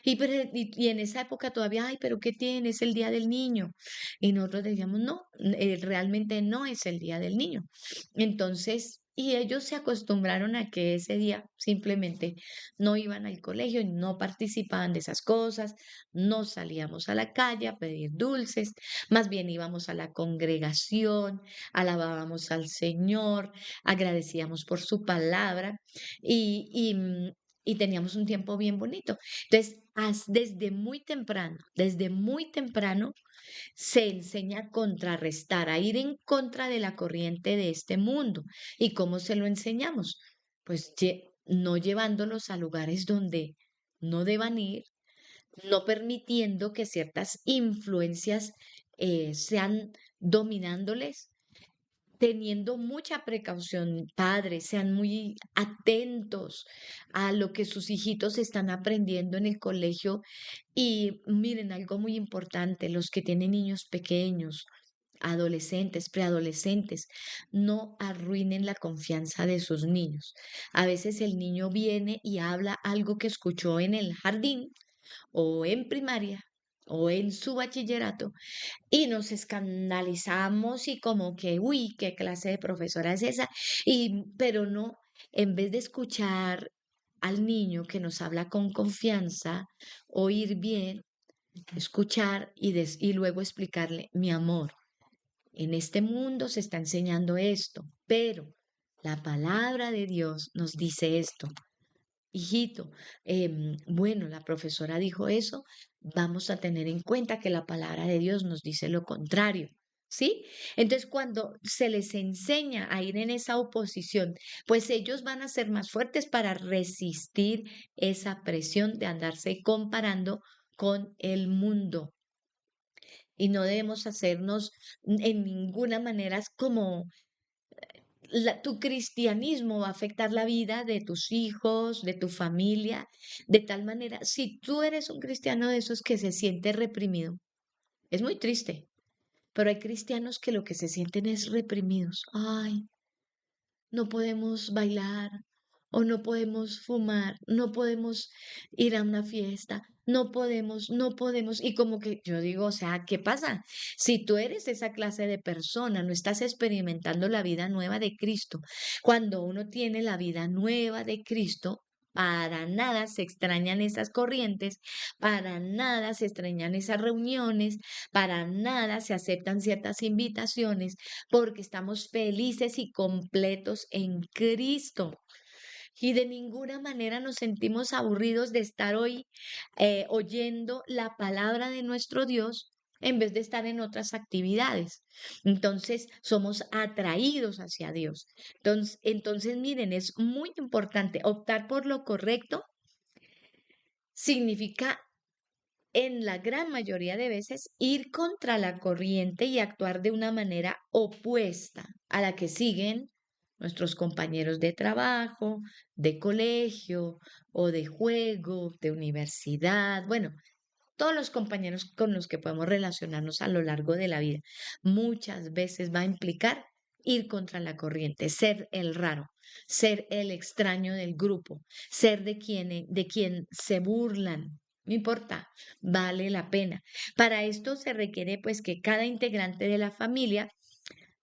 Y en esa época todavía, ay, pero ¿qué tiene? Es el Día del Niño. Y nosotros decíamos, no, realmente no es el Día del Niño. Entonces, y ellos se acostumbraron a que ese día simplemente no iban al colegio, y no participaban de esas cosas, no salíamos a la calle a pedir dulces, más bien íbamos a la congregación, alabábamos al Señor, agradecíamos por su palabra y teníamos un tiempo bien bonito. Entonces, desde muy temprano, se enseña a contrarrestar, a ir en contra de la corriente de este mundo. ¿Y cómo se lo enseñamos? Pues no llevándolos a lugares donde no deban ir, no permitiendo que ciertas influencias sean dominándoles, teniendo mucha precaución, padres, sean muy atentos a lo que sus hijitos están aprendiendo en el colegio. Y miren, algo muy importante, los que tienen niños pequeños, adolescentes, preadolescentes, no arruinen la confianza de sus niños. A veces el niño viene y habla algo que escuchó en el jardín o en primaria o en su bachillerato y nos escandalizamos y como que, uy, qué clase de profesora es esa. Pero no, en vez de escuchar al niño que nos habla con confianza, oír bien, escuchar y luego explicarle, mi amor, en este mundo se está enseñando esto, pero la palabra de Dios nos dice esto. Hijito, bueno, la profesora dijo eso, vamos a tener en cuenta que la palabra de Dios nos dice lo contrario, ¿sí? Entonces, cuando se les enseña a ir en esa oposición, pues ellos van a ser más fuertes para resistir esa presión de andarse comparando con el mundo. Y no debemos hacernos en ninguna manera es como tu cristianismo va a afectar la vida de tus hijos, de tu familia, de tal manera, si tú eres un cristiano de esos que se siente reprimido, es muy triste, pero hay cristianos que lo que se sienten es reprimidos. Ay, no podemos bailar o no podemos fumar, no podemos ir a una fiesta, no podemos. Y como que yo digo, o sea, ¿qué pasa? Si tú eres esa clase de persona, no estás experimentando la vida nueva de Cristo. Cuando uno tiene la vida nueva de Cristo, para nada se extrañan esas corrientes, para nada se extrañan esas reuniones, para nada se aceptan ciertas invitaciones, porque estamos felices y completos en Cristo. Y de ninguna manera nos sentimos aburridos de estar hoy oyendo la palabra de nuestro Dios en vez de estar en otras actividades. Entonces, somos atraídos hacia Dios. Entonces, miren, es muy importante optar por lo correcto. Significa en la gran mayoría de veces, ir contra la corriente y actuar de una manera opuesta a la que siguen nuestros compañeros de trabajo, de colegio o de juego, de universidad, bueno, todos los compañeros con los que podemos relacionarnos a lo largo de la vida. Muchas veces va a implicar ir contra la corriente, ser el raro, ser el extraño del grupo, ser de quien se burlan. No importa, vale la pena. Para esto se requiere pues que cada integrante de la familia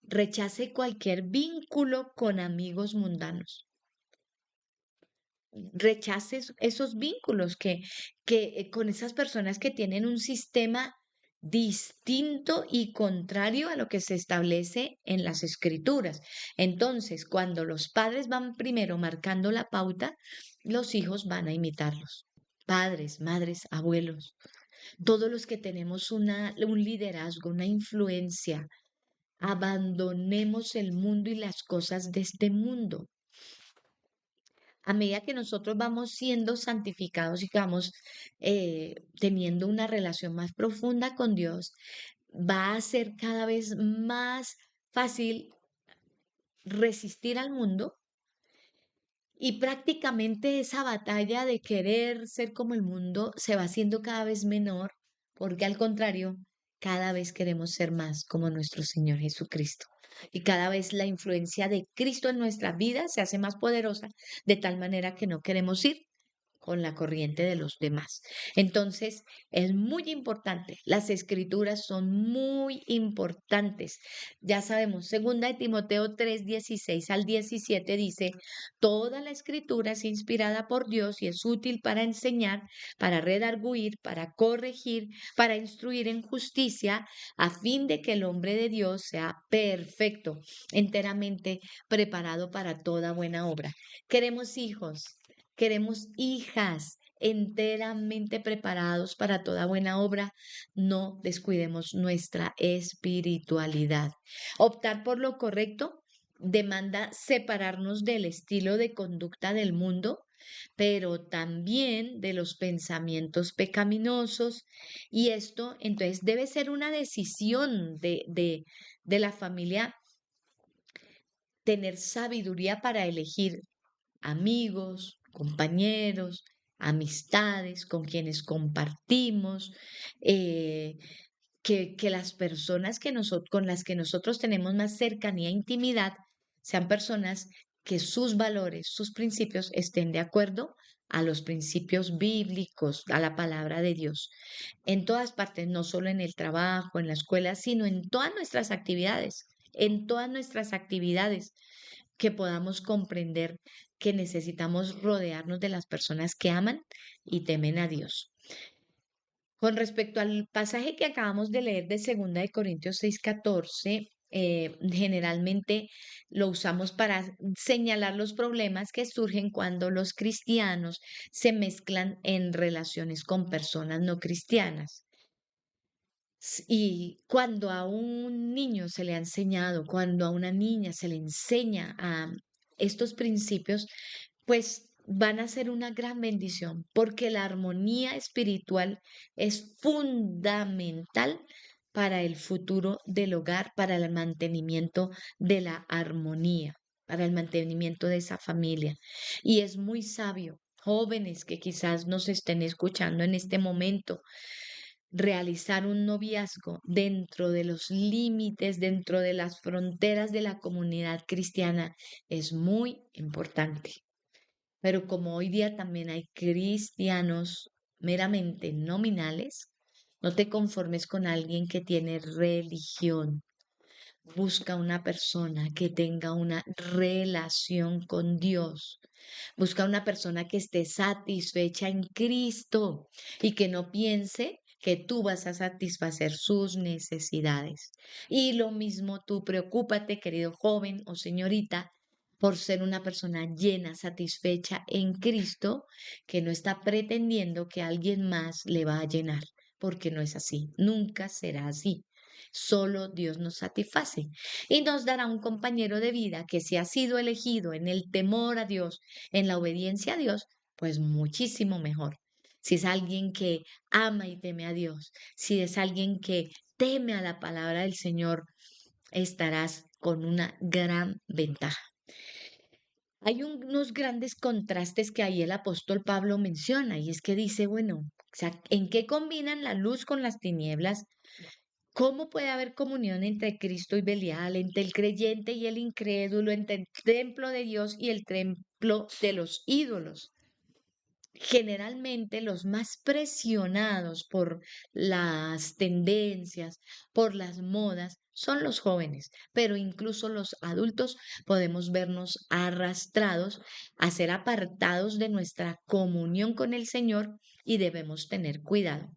rechace cualquier vínculo con amigos mundanos. Rechaces esos vínculos que con esas personas que tienen un sistema distinto y contrario a lo que se establece en las escrituras. Entonces, cuando los padres van primero marcando la pauta, los hijos van a imitarlos. Padres, madres, abuelos, todos los que tenemos un liderazgo, una influencia, abandonemos el mundo y las cosas de este mundo a medida que nosotros vamos siendo santificados y que vamos teniendo una relación más profunda con Dios, va a ser cada vez más fácil resistir al mundo y prácticamente esa batalla de querer ser como el mundo se va haciendo cada vez menor, porque al contrario, cada vez queremos ser más como nuestro Señor Jesucristo. Y cada vez la influencia de Cristo en nuestra vida se hace más poderosa, de tal manera que no queremos ir con la corriente de los demás. Entonces, es muy importante. Las escrituras son muy importantes. Ya sabemos, segunda de Timoteo 3:16 al 17 dice, toda la escritura es inspirada por Dios y es útil para enseñar, para redarguir, para corregir, para instruir en justicia, a fin de que el hombre de Dios sea perfecto, enteramente preparado para toda buena obra. Queremos hijos. Queremos hijas enteramente preparados para toda buena obra. No descuidemos nuestra espiritualidad. Optar por lo correcto demanda separarnos del estilo de conducta del mundo, pero también de los pensamientos pecaminosos. Y esto entonces debe ser una decisión de la familia, tener sabiduría para elegir amigos, compañeros, amistades con quienes compartimos, que las personas con las que nosotros tenemos más cercanía e intimidad sean personas que sus valores, sus principios estén de acuerdo a los principios bíblicos, a la palabra de Dios. En todas partes, no solo en el trabajo, en la escuela, sino en todas nuestras actividades, que podamos comprender que necesitamos rodearnos de las personas que aman y temen a Dios. Con respecto al pasaje que acabamos de leer de 2 Corintios 6:14, generalmente lo usamos para señalar los problemas que surgen cuando los cristianos se mezclan en relaciones con personas no cristianas. Y cuando a un niño se le ha enseñado, cuando a una niña se le enseña a estos principios, pues van a ser una gran bendición, porque la armonía espiritual es fundamental para el futuro del hogar, para el mantenimiento de la armonía, para el mantenimiento de esa familia. Y es muy sabio, jóvenes que quizás nos estén escuchando en este momento, realizar un noviazgo dentro de los límites, dentro de las fronteras de la comunidad cristiana es muy importante. Pero como hoy día también hay cristianos meramente nominales, no te conformes con alguien que tiene religión. Busca una persona que tenga una relación con Dios. Busca una persona que esté satisfecha en Cristo y que no piense que tú vas a satisfacer sus necesidades. Y lo mismo tú, preocúpate, querido joven o señorita, por ser una persona llena, satisfecha en Cristo, que no está pretendiendo que alguien más le va a llenar, porque no es así, nunca será así. Solo Dios nos satisface y nos dará un compañero de vida que, si ha sido elegido en el temor a Dios, en la obediencia a Dios, pues muchísimo mejor. Si es alguien que ama y teme a Dios, si es alguien que teme a la palabra del Señor, estarás con una gran ventaja. Hay unos grandes contrastes que ahí el apóstol Pablo menciona, y es que dice, bueno, o sea, ¿en qué combinan la luz con las tinieblas? ¿Cómo puede haber comunión entre Cristo y Belial, entre el creyente y el incrédulo, entre el templo de Dios y el templo de los ídolos? Generalmente los más presionados por las tendencias, por las modas, son los jóvenes, pero incluso los adultos podemos vernos arrastrados a ser apartados de nuestra comunión con el Señor y debemos tener cuidado.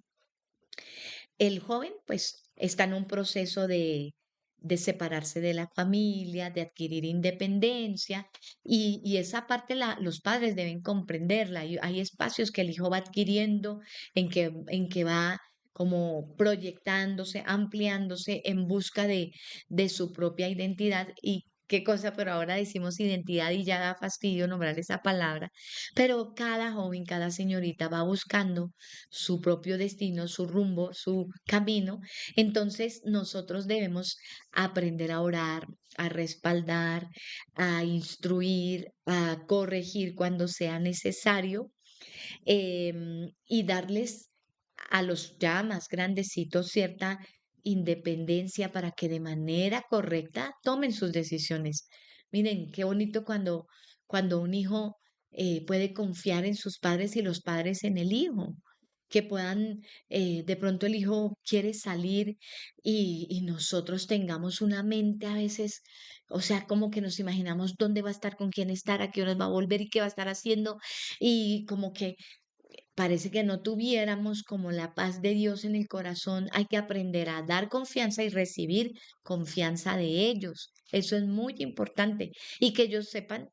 El joven, pues, está en un proceso de separarse de la familia, de adquirir independencia, y esa parte los padres deben comprenderla. Hay espacios que el hijo va adquiriendo, en que va como proyectándose, ampliándose en busca de su propia identidad. Y qué cosa, pero ahora decimos identidad y ya da fastidio nombrar esa palabra. Pero cada joven, cada señorita va buscando su propio destino, su rumbo, su camino. Entonces nosotros debemos aprender a orar, a respaldar, a instruir, a corregir cuando sea necesario, y darles a los ya más grandecitos cierta independencia para que de manera correcta tomen sus decisiones. Miren, qué bonito cuando un hijo puede confiar en sus padres y los padres en el hijo. Que puedan, de pronto el hijo quiere salir y nosotros tengamos una mente a veces, o sea, como que nos imaginamos dónde va a estar, con quién estar, a qué horas va a volver y qué va a estar haciendo, y como que parece que no tuviéramos como la paz de Dios en el corazón. Hay que aprender a dar confianza y recibir confianza de ellos. Eso es muy importante. Y que ellos sepan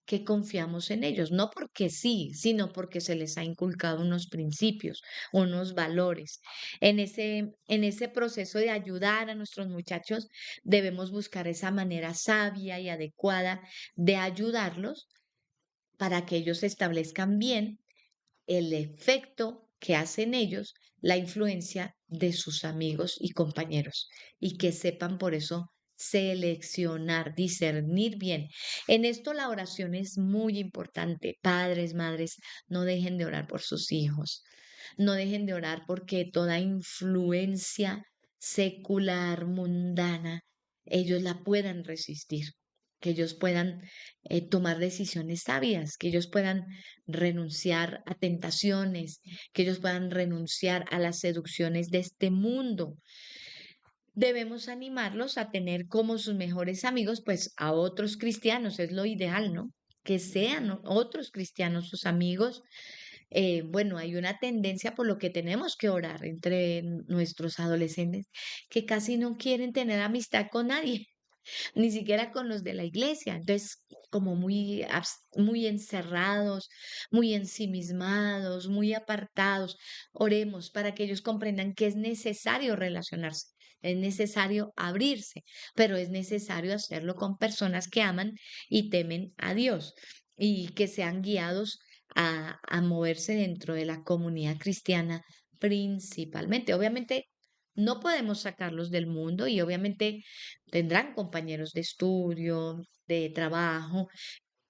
que confiamos en ellos, no porque sí, sino porque se les ha inculcado unos principios, unos valores. En ese proceso de ayudar a nuestros muchachos, debemos buscar esa manera sabia y adecuada de ayudarlos para que ellos establezcan bien el efecto que hacen ellos, la influencia de sus amigos y compañeros, y que sepan por eso seleccionar, discernir bien. En esto la oración es muy importante. Padres, madres, no dejen de orar por sus hijos. No dejen de orar porque toda influencia secular, mundana, ellos la puedan resistir. que ellos puedan tomar decisiones sabias, que ellos puedan renunciar a tentaciones, que ellos puedan renunciar a las seducciones de este mundo. Debemos animarlos a tener como sus mejores amigos, pues a otros cristianos, es lo ideal, ¿no? Que sean otros cristianos sus amigos. Bueno, hay una tendencia por lo que tenemos que orar entre nuestros adolescentes que casi no quieren tener amistad con nadie, ni siquiera con los de la iglesia. Entonces, como muy, muy encerrados, muy ensimismados, muy apartados. Oremos para que ellos comprendan que es necesario relacionarse, es necesario abrirse, pero es necesario hacerlo con personas que aman y temen a Dios y que sean guiados a moverse dentro de la comunidad cristiana principalmente. Obviamente, no podemos sacarlos del mundo y obviamente tendrán compañeros de estudio, de trabajo,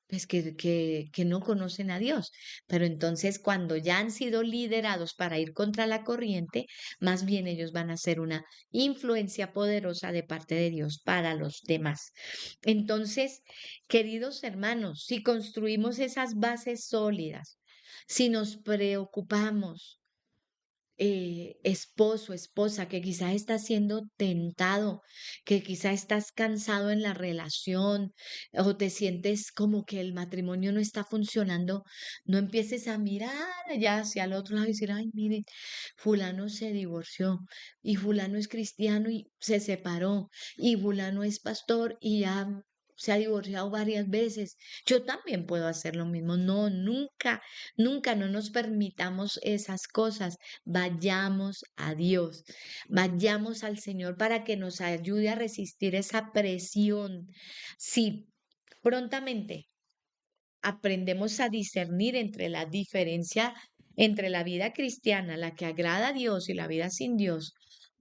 pues que no conocen a Dios. Pero entonces cuando ya han sido liderados para ir contra la corriente, más bien ellos van a ser una influencia poderosa de parte de Dios para los demás. Entonces, queridos hermanos, si construimos esas bases sólidas, si nos preocupamos, esposo, esposa, que quizás estás siendo tentado, que quizás estás cansado en la relación o te sientes como que el matrimonio no está funcionando, no empieces a mirar allá hacia el otro lado y decir, ay, mire, fulano se divorció y fulano es cristiano y se separó y fulano es pastor y ya se ha divorciado varias veces. Yo también puedo hacer lo mismo. No, nunca, nunca no nos permitamos esas cosas. Vayamos a Dios, vayamos al Señor para que nos ayude a resistir esa presión. Si prontamente aprendemos a discernir entre la diferencia entre la vida cristiana, la que agrada a Dios y la vida sin Dios,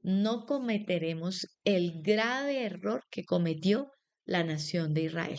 no cometeremos el grave error que cometió la nación de Israel.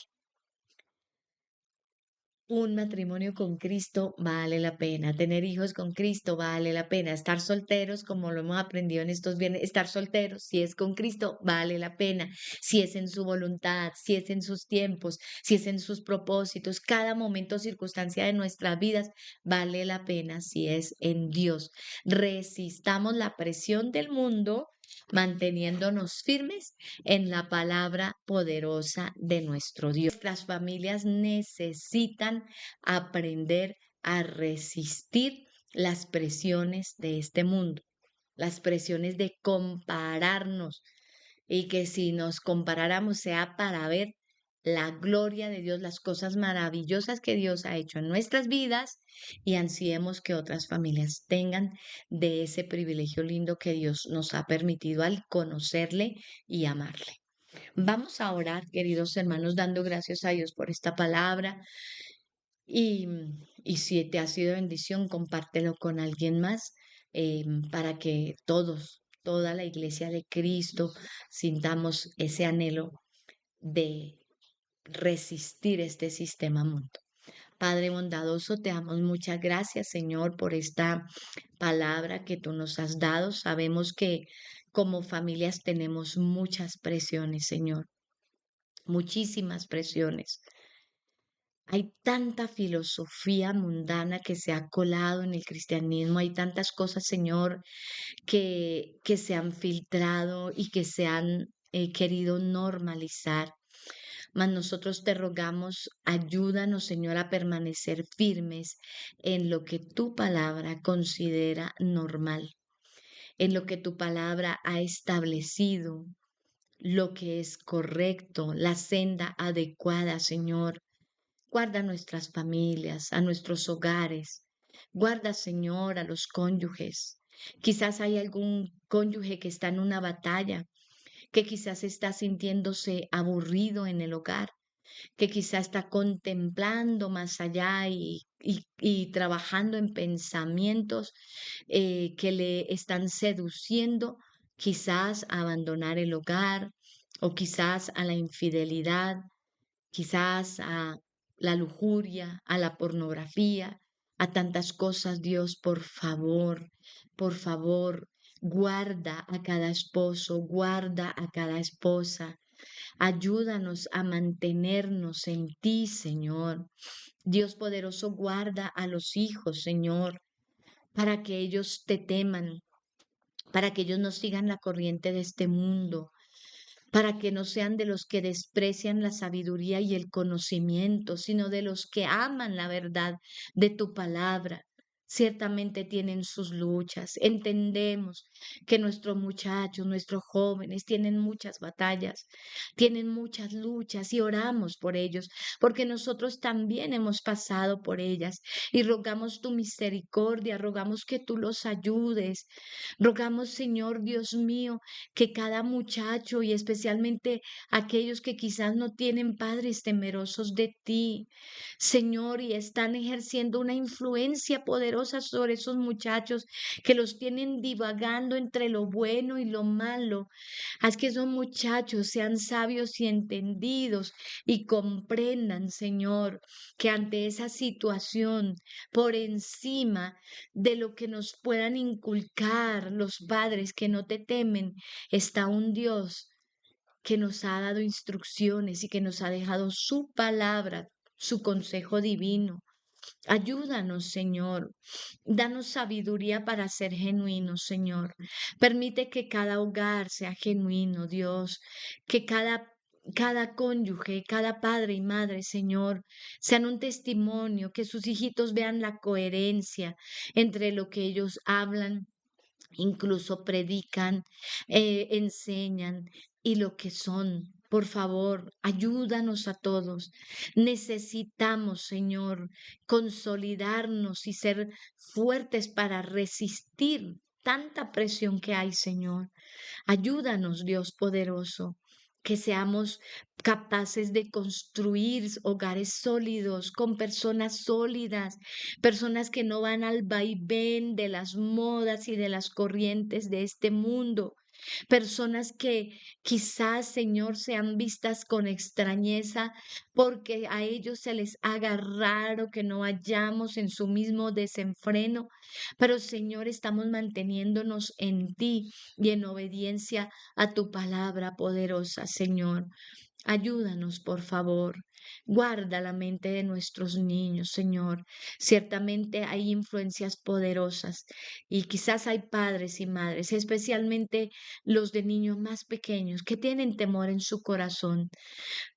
Un matrimonio con Cristo vale la pena, tener hijos con Cristo vale la pena, estar solteros, como lo hemos aprendido en estos viernes, estar solteros, si es con Cristo, vale la pena, si es en su voluntad, si es en sus tiempos, si es en sus propósitos, cada momento o circunstancia de nuestras vidas vale la pena si es en Dios. Resistamos la presión del mundo manteniéndonos firmes en la palabra poderosa de nuestro Dios. Nuestras familias necesitan aprender a resistir las presiones de este mundo, las presiones de compararnos y que si nos comparáramos sea para ver la gloria de Dios, las cosas maravillosas que Dios ha hecho en nuestras vidas y ansiemos que otras familias tengan de ese privilegio lindo que Dios nos ha permitido al conocerle y amarle. Vamos a orar, queridos hermanos, dando gracias a Dios por esta palabra y, y si te ha sido bendición, compártelo con alguien más para que todos, toda la iglesia de Cristo, sintamos ese anhelo de resistir este sistema mundo. Padre bondadoso, te damos muchas gracias, Señor, por esta palabra que tú nos has dado. Sabemos que como familias tenemos muchas presiones, Señor, muchísimas presiones. Hay tanta filosofía mundana que se ha colado en el cristianismo, hay tantas cosas, Señor, que se han filtrado y que se han querido normalizar. Mas nosotros te rogamos, ayúdanos, Señor, a permanecer firmes en lo que tu palabra considera normal, en lo que tu palabra ha establecido, lo que es correcto, la senda adecuada, Señor. Guarda nuestras familias, a nuestros hogares. Guarda, Señor, a los cónyuges. Quizás hay algún cónyuge que está en una batalla, que quizás está sintiéndose aburrido en el hogar, que quizá está contemplando más allá y trabajando en pensamientos que le están seduciendo quizás a abandonar el hogar o quizás a la infidelidad, quizás a la lujuria, a la pornografía, a tantas cosas. Dios, por favor, guarda a cada esposo, guarda a cada esposa. Ayúdanos a mantenernos en ti, Señor. Dios poderoso, guarda a los hijos, Señor, para que ellos te teman, para que ellos no sigan la corriente de este mundo, para que no sean de los que desprecian la sabiduría y el conocimiento, sino de los que aman la verdad de tu palabra. Ciertamente tienen sus luchas. Entendemos que nuestros muchachos, nuestros jóvenes tienen muchas batallas, tienen muchas luchas y oramos por ellos, porque nosotros también hemos pasado por ellas y rogamos tu misericordia, rogamos que tú los ayudes, rogamos, Señor Dios mío, que cada muchacho y especialmente aquellos que quizás no tienen padres temerosos de ti, Señor, y están ejerciendo una influencia poderosa sobre esos muchachos que los tienen divagando entre lo bueno y lo malo. Haz que esos muchachos sean sabios y entendidos y comprendan, Señor, que ante esa situación, por encima de lo que nos puedan inculcar los padres que no te temen, está un Dios que nos ha dado instrucciones y que nos ha dejado su palabra, su consejo divino. Ayúdanos, Señor. Danos sabiduría para ser genuinos, Señor. Permite que cada hogar sea genuino, Dios, que cada cónyuge, cada padre y madre, Señor, sean un testimonio, que sus hijitos vean la coherencia entre lo que ellos hablan, incluso predican, enseñan y lo que son. Por favor, ayúdanos a todos. Necesitamos, Señor, consolidarnos y ser fuertes para resistir tanta presión que hay, Señor. Ayúdanos, Dios poderoso, que seamos capaces de construir hogares sólidos, con personas sólidas, personas que no van al vaivén de las modas y de las corrientes de este mundo. Personas que quizás, Señor, sean vistas con extrañeza porque a ellos se les haga raro que no vayamos en su mismo desenfreno. Pero, Señor, estamos manteniéndonos en ti y en obediencia a tu palabra poderosa, Señor. Ayúdanos, por favor. Guarda la mente de nuestros niños, Señor. Ciertamente hay influencias poderosas y quizás hay padres y madres, especialmente los de niños más pequeños, que tienen temor en su corazón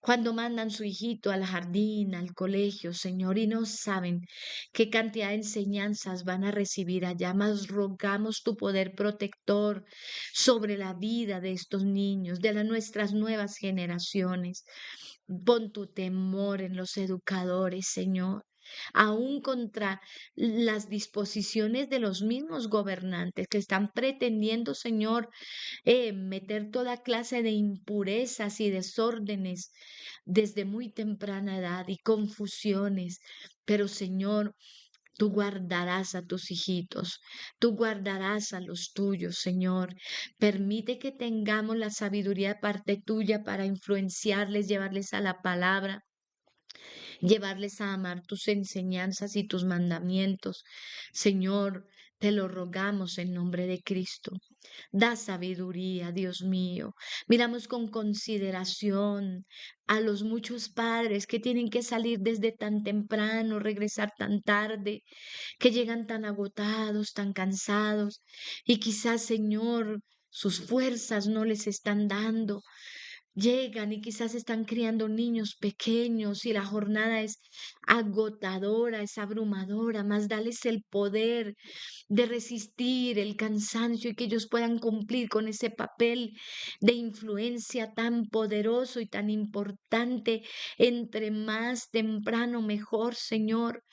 cuando mandan su hijito al jardín, al colegio, Señor, y no saben qué cantidad de enseñanzas van a recibir allá, más rogamos tu poder protector sobre la vida de estos niños, de nuestras nuevas generaciones. Pon tu temor en los educadores, Señor. Aún contra las disposiciones de los mismos gobernantes que están pretendiendo, Señor, meter toda clase de impurezas y desórdenes desde muy temprana edad y confusiones. Pero Señor, tú guardarás a tus hijitos, tú guardarás a los tuyos, Señor. Permite que tengamos la sabiduría de parte tuya para influenciarles, llevarles a la palabra, llevarles a amar tus enseñanzas y tus mandamientos. Señor, te lo rogamos en nombre de Cristo. Da sabiduría, Dios mío. Miramos con consideración a los muchos padres que tienen que salir desde tan temprano, regresar tan tarde, que llegan tan agotados, tan cansados, y quizás, Señor, sus fuerzas no les están dando. Llegan y quizás están criando niños pequeños y la jornada es agotadora, es abrumadora, más dales el poder de resistir el cansancio y que ellos puedan cumplir con ese papel de influencia tan poderoso y tan importante. Entre más temprano, mejor, Señor,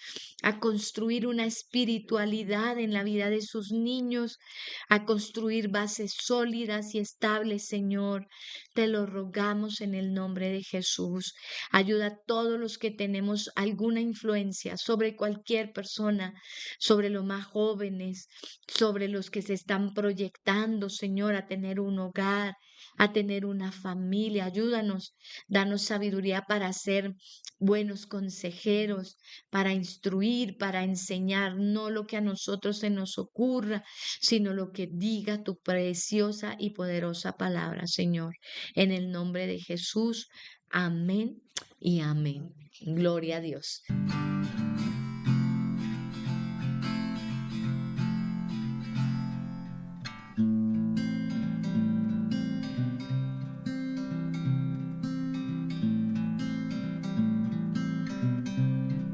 a construir una espiritualidad en la vida de sus niños, a construir bases sólidas y estables, Señor. Te lo rogamos en el nombre de Jesús. Ayuda a todos los que tenemos algún ninguna influencia sobre cualquier persona, sobre los más jóvenes, sobre los que se están proyectando, Señor, a tener un hogar, a tener una familia. Ayúdanos, danos sabiduría para ser buenos consejeros, para instruir, para enseñar, no lo que a nosotros se nos ocurra, sino lo que diga tu preciosa y poderosa palabra, Señor. En el nombre de Jesús, amén y amén. Gloria a Dios.